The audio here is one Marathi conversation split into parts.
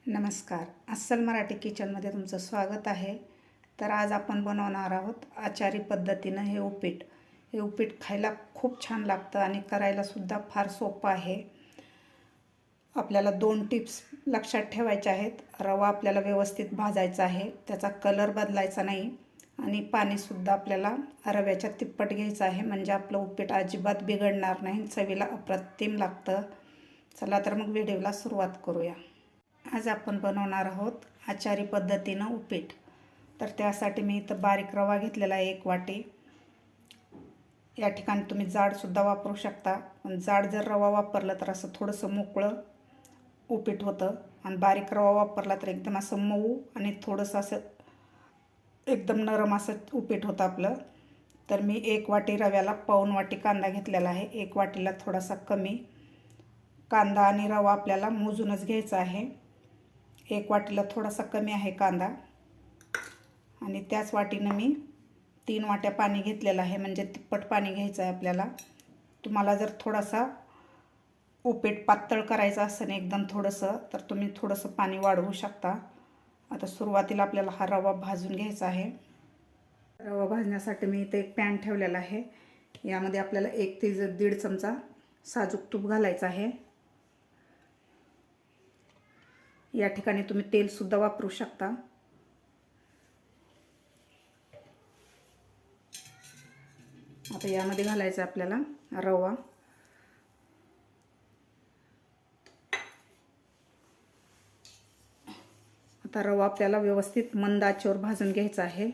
नमस्कार. अस्सल मराठी किचनमध्ये तुमचं स्वागत आहे. तर आज आपण बनवणार आहोत आचारी पद्धतीनं हे उपीट. हे उपीट खायला खूप छान लागतं आणि करायलासुद्धा फार सोपं आहे. आपल्याला 2 टिप्स लक्षात ठेवायच्या आहेत. रवा आपल्याला व्यवस्थित भाजायचा आहे, त्याचा कलर बदलायचा नाही आणि पाणीसुद्धा आपल्याला रव्याच्या तिप्पट घ्यायचं आहे, म्हणजे आपलं उपीट अजिबात बिघडणार नाही, चवीला अप्रतिम लागतं. चला तर मग व्हिडिओला सुरुवात करूया. आज आपण बनवणार आहोत आचारी पद्धतीनं उपीट. तर त्यासाठी मी इथं बारीक रवा घेतलेला आहे 1 वाटी. या ठिकाणी तुम्ही जाडसुद्धा वापरू शकता, पण जाड जर रवा वापरला तर असं थोडंसं मोकळं उपीट होतं आणि बारीक रवा वापरला तर एकदम असं मऊ आणि थोडंसं असं एकदम नरम असं उपीट होतं आपलं. तर मी 1 वाटी रव्याला पाऊण वाटी कांदा घेतलेला आहे. 1 वाटीला थोडासा कमी कांदा आणि रवा आपल्याला मोजूनच घ्यायचा आहे. 1 वाटीला थोडासा कमी आहे कांदा आणि त्याच वाटीनं मी 3 वाट्या पाणी घेतलेलं आहे, म्हणजे तिप्पट पाणी घ्यायचं आहे आपल्याला. तुम्हाला जर थोडासा उपीट पातळ करायचं असेल एकदम थोडंसं, तर तुम्ही थोडंसं पाणी वाढवू शकता. आता सुरुवातीला आपल्याला हा रवा भाजून घ्यायचा आहे. रवा भाजण्यासाठी मी इथे एक पॅन ठेवलेला आहे. यामध्ये आपल्याला 1 ते 1.5 चमचा साजूक तूप घालायचं आहे. या ठिकाणी तुम्ही तेलसुद्धा वापरू शकता. आता यामध्ये घालायचं आपल्याला रवा. आता रवा आपल्याला व्यवस्थित मंद आचेवर भाजून घ्यायचा आहे.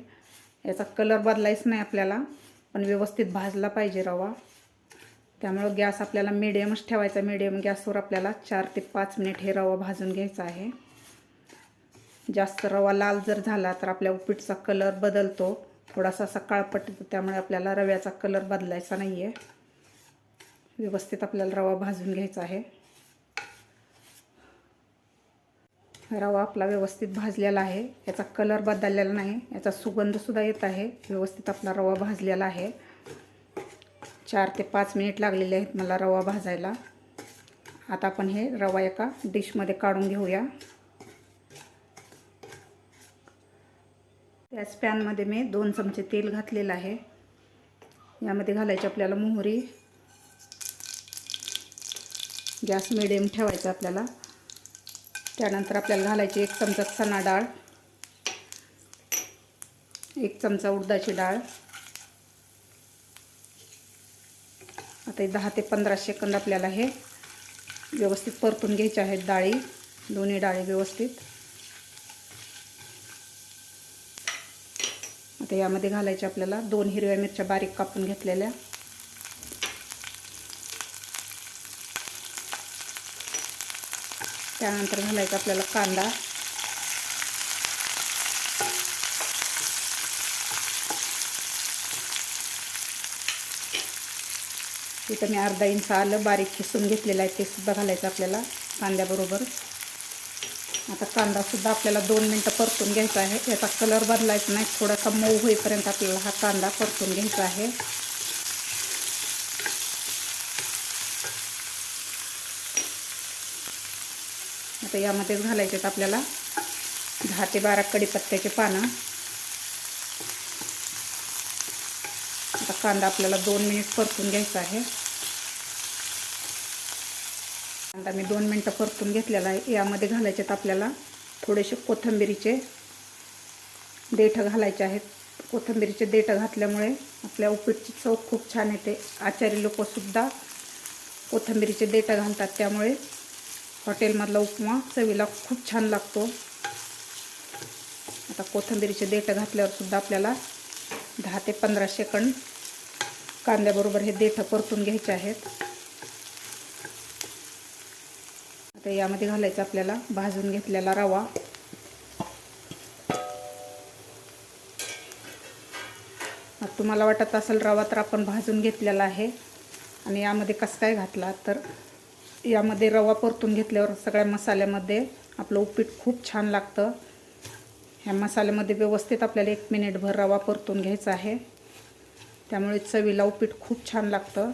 याचा कलर बदलायचा नाही आपल्याला, पण व्यवस्थित भाजला पाहिजे रवा. त्यामुळं गॅस आपल्याला मीडियमच ठेवायचा. मीडियम गॅसवर आपल्याला 4 ते 5 मिनिट हे रवा भाजून घ्यायचा आहे. जास्त रवा लाल जर झाला तर आपल्या उपीटचा कलर बदलतो, थोडासा असा काळपट येतो. त्यामुळे आपल्याला रव्याचा कलर बदलायचा नाही आहे. व्यवस्थित आपल्याला रवा भाजून घ्यायचा आहे. रवा आपला व्यवस्थित भाजलेला आहे, याचा कलर बदललेला नाही, याचा सुगंधसुद्धा येत आहे. व्यवस्थित आपला रवा भाजलेला आहे. 4 ते 5 मिनिट लागलेले आहेत मला रवा भाजायला. आता आपण हे रवा एका डिशमध्ये काढून घेऊया. त्याच पॅनमध्ये मी 2 चमचे तेल घातलेलं आहे. यामध्ये घालायची आपल्याला मोहरी. गॅस मिडियम ठेवायचा आपल्याला. त्यानंतर आपल्याला घालायची 1 चमचा चणा डाळ, 1 चमचा उडदाची डाळ. आता 10 ते 15 सेकंद आपल्याला हे व्यवस्थित परतून घ्यायचे आहेत डाळी, दोन्ही डाळी व्यवस्थित. आता यामध्ये घालायचे आपल्याला 2 हिरव्या मिरच्या बारीक कापून घेतलेल्या. त्यानंतर घालायचा आपल्याला कांदा. इथं मी अर्धा इंच आलं बारीक किसून घेतलेलं आहे, ते सुद्धा घालायचं आपल्याला कांद्याबरोबर. आता कांदासुद्धा आपल्याला 2 मिनटं परतून घ्यायचा आहे. याचा कलर बदलायचा नाही, थोडासा मऊ होईपर्यंत आपल्याला हा कांदा परतून घ्यायचा आहे. आता यामध्येच घालायचे आहेत आपल्याला 10 ते 12 कढीपत्त्याचे पानं. आता कांदा आपल्याला 2 मिनिट परतून घ्यायचा आहे. कांदा मी 2 मिनटं परतून घेतलेला आहे. यामध्ये घालायचे आहेत आपल्याला थोडेसे कोथिंबीरीचे देठं घालायचे आहेत. कोथिंबीरीचे देठं घातल्यामुळे आपल्या उपीटची चव खूप छान येते. आचारी लोकंसुद्धा कोथिंबीरीचे देठं घालतात, त्यामुळे हॉटेलमधला उपमा चवीला खूप छान लागतो. आता कोथिंबीरीचे देठं घातल्यावर सुद्धा आपल्याला 10 ते 15 सेकंद कांद्याबरोबर हे देठं परतून घ्यायचे आहेत. आता यामध्ये घालायचं आपल्याला भाजून घेतलेला रवा. तुम्हाला वाटत असेल रवा तर आपण भाजून घेतलेला आहे आणि यामध्ये कसं काय घातला, तर यामध्ये रवा परतून घेतल्यावर सगळ्या मसाल्यामध्ये आपलं उपीट खूप छान लागतं. ह्या मसाल्यामध्ये व्यवस्थित आपल्याला 1 मिनिटभर रवा परतून घ्यायचा आहे, त्यामुळे चवीला उपीट खूप छान लागतं.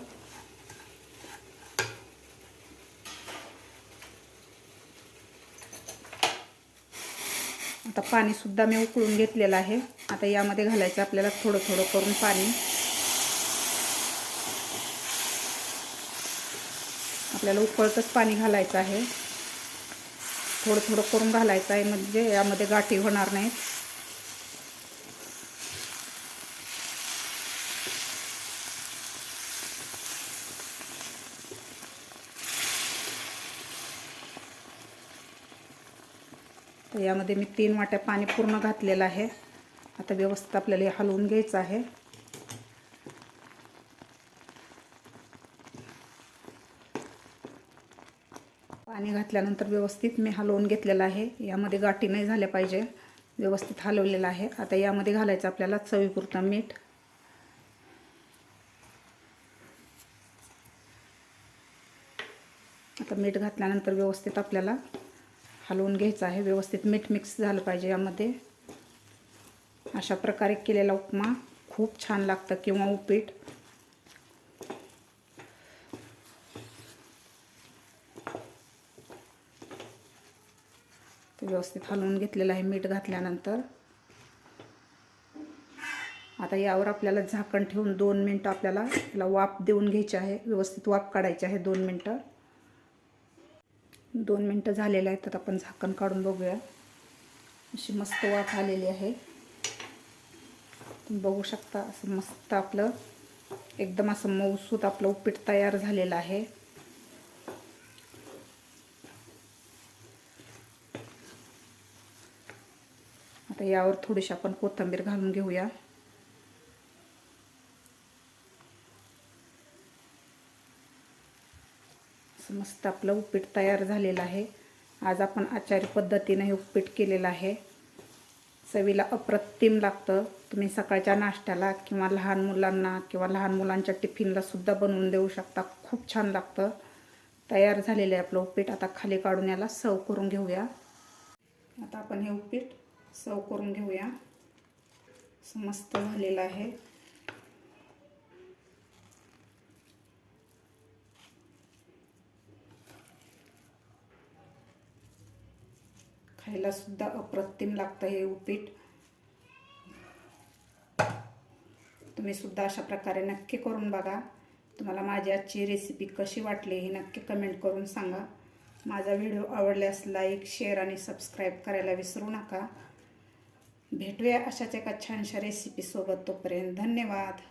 आता पाणीसुद्धा मी उकळून घेतलेलं आहे. आता यामध्ये घालायचं आपल्याला थोडं थोडं करून पाणी. आपल्याला उकळतच पाणी घालायचं आहे. थोडं थोडं करून घालायचं आहे म्हणजे यामध्ये गाठी होणार नाहीत. तर यामध्ये मी 3 वाट्या पाणी पूर्ण घातलेलं आहे. आता व्यवस्थित आपल्याला हे हलवून घ्यायचं आहे. पाणी घातल्यानंतर व्यवस्थित मी हलवून घेतलेलं आहे. यामध्ये गाठी नाही झाल्या पाहिजे. व्यवस्थित हलवलेलं आहे. आता यामध्ये घालायचं आपल्याला चवीपुरतं मीठ. आता मीठ घातल्यानंतर व्यवस्थित आपल्याला हलवून घ्यायचं आहे. व्यवस्थित मीठ मिक्स झालं पाहिजे यामध्ये. अशा प्रकारे केलेला उपमा खूप छान लागतं किंवा उपीट. व्यवस्थित हलवून घेतलेलं आहे मीठ घातल्यानंतर. आता यावर आपल्याला झाकण ठेवून 2 मिनटं आपल्याला याला वाफ देऊन घ्यायची आहे. व्यवस्थित वाफ काढायची आहे 2 मिनटं. 2 मिनटं झालेले आहेत. तर आपण झाकण काढून बघूया. अशी मस्त वाफ आलेली आहे. तुम्ही बघू शकता असं मस्त आपलं एकदम असं मऊसूत आपलं उपीट तयार झालेलं आहे. आता यावर थोडीशी आपण कोथिंबीर घालून घेऊया. मस्त आपलं उपीट तयार झालेलं आहे. आज आपण आचारी पद्धतीने हे उपीट केलेलं आहे. चवीला अप्रतिम लागतं. तुम्ही सकाळच्या नाश्त्याला किंवा लहान मुलांना किंवा लहान मुलांच्या टिफिनला सुद्धा बनवून देऊ शकता. खूप छान लागतं. तयार झालेलं आहे आपलं उपीट. आता खाली काढून याला सर्व करून घेऊया. आता आपण हे उपीट सर्व करून घेऊया. मस्त झालेलं आहे. खायला सुद्धा अप्रतिम लागतं हे उपीट. तुम्ही सुद्धा अशा प्रकारे नक्की करून बघा. तुम्हाला माझी आजची रेसिपी कशी वाटली हे नक्की कमेंट करून सांगा. माझा व्हिडिओ आवडल्यास लाईक, शेअर आणि सबस्क्राईब करायला विसरू नका. भेटूया अशाच एका छानशा रेसिपीसोबत. तोपर्यंत धन्यवाद.